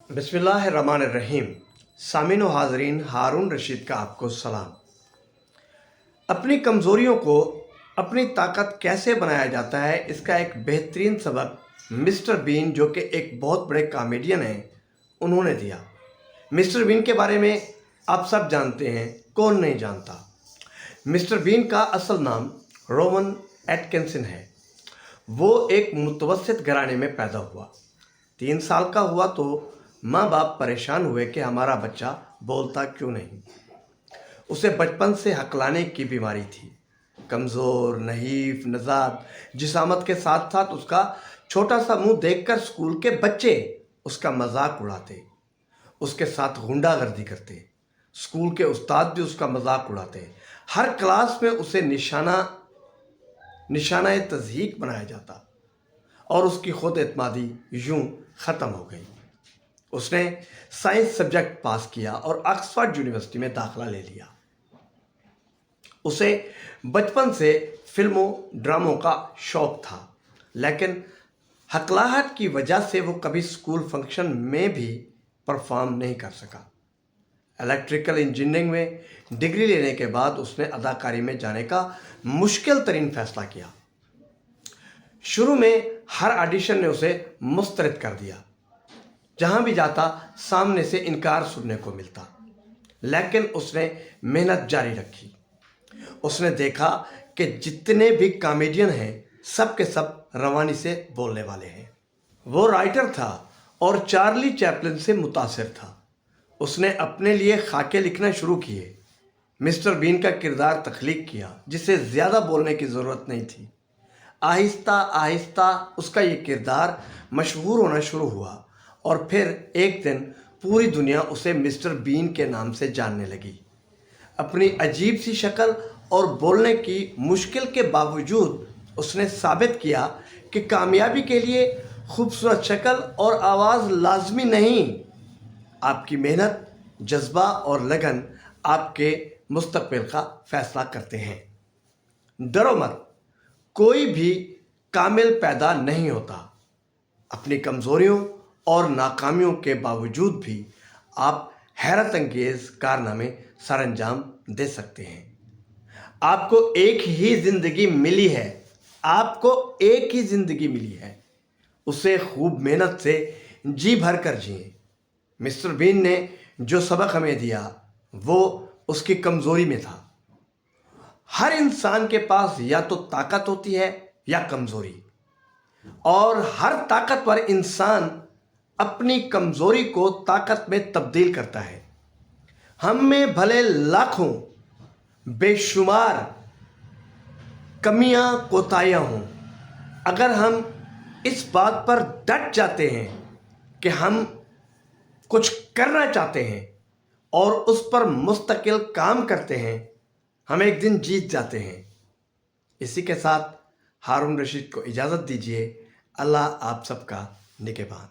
बिस्मिल्लाहिर्रहमानिर्रहीम। सामीन व हाज़रीन, हारून रशीद का आपको सलाम। अपनी कमज़ोरियों को अपनी ताकत कैसे बनाया जाता है, इसका एक बेहतरीन सबक मिस्टर बीन, जो कि एक बहुत बड़े कॉमेडियन हैं, उन्होंने दिया। मिस्टर बीन के बारे में आप सब जानते हैं, कौन नहीं जानता। मिस्टर बीन का असल नाम रोवन एटकिंसन है। वो एक मुतवस्सित घराने में पैदा हुआ। 3 साल का हुआ तो माँ बाप परेशान हुए कि हमारा बच्चा बोलता क्यों नहीं। उसे बचपन से हकलाने की बीमारी थी। कमज़ोर, नहीफ, नज़ाद जिसामत के साथ साथ उसका छोटा सा मुंह देखकर स्कूल के बच्चे उसका मजाक उड़ाते, उसके साथ गुंडागर्दी करते। स्कूल के उस्ताद भी उसका मजाक उड़ाते। हर क्लास में उसे निशाना तज़हीक बनाया जाता और उसकी खुद एतमादी यूं ख़त्म हो गई। उसने साइंस सब्जेक्ट पास किया और ऑक्सफोर्ड यूनिवर्सिटी में दाखिला ले लिया। उसे बचपन से फिल्मों ड्रामों का शौक था, लेकिन हकलाहट की वजह से वो कभी स्कूल फंक्शन में भी परफॉर्म नहीं कर सका। इलेक्ट्रिकल इंजीनियरिंग में डिग्री लेने के बाद उसने अदाकारी में जाने का मुश्किल तरीन फैसला किया। शुरू में हर ऑडिशन ने उसे मुस्तरद कर दिया। जहां भी जाता सामने से इनकार सुनने को मिलता, लेकिन उसने मेहनत जारी रखी। उसने देखा कि जितने भी कॉमेडियन हैं, सब के सब रवानी से बोलने वाले हैं। वो राइटर था और चार्ली चैपलिन से मुतासिर था। उसने अपने लिए खाके लिखना शुरू किए। मिस्टर बीन का किरदार तख्लीक किया, जिसे ज़्यादा बोलने की ज़रूरत नहीं थी। आहिस्ता आहिस्ता उसका ये किरदार मशहूर होना शुरू हुआ और फिर एक दिन पूरी दुनिया उसे मिस्टर बीन के नाम से जानने लगी। अपनी अजीब सी शक्ल और बोलने की मुश्किल के बावजूद उसने साबित किया कि कामयाबी के लिए खूबसूरत शक्ल और आवाज़ लाजमी नहीं, आपकी मेहनत, जज्बा और लगन आपके मुस्तकबिल का फैसला करते हैं। डरो मत, कोई भी कामिल पैदा नहीं होता। अपनी कमज़ोरियों और नाकामियों के बावजूद भी आप हैरत अंगेज़ कारनामे सरअंजाम दे सकते हैं। आपको एक ही ज़िंदगी मिली है, आपको एक ही ज़िंदगी मिली है, उसे खूब मेहनत से जी भर कर जिए। मिस्टर बीन ने जो सबक हमें दिया वो उसकी कमज़ोरी में था। हर इंसान के पास या तो ताकत होती है या कमज़ोरी, और हर ताकतवर इंसान अपनी कमज़ोरी को ताकत में तब्दील करता है। हम में भले लाखों बेशुमार कमियां कोताहियां हों, अगर हम इस बात पर डट जाते हैं कि हम कुछ करना चाहते हैं और उस पर मुस्तकिल काम करते हैं, हम एक दिन जीत जाते हैं। इसी के साथ हारून रशीद को इजाज़त दीजिए। अल्लाह आप सबका निगहबान।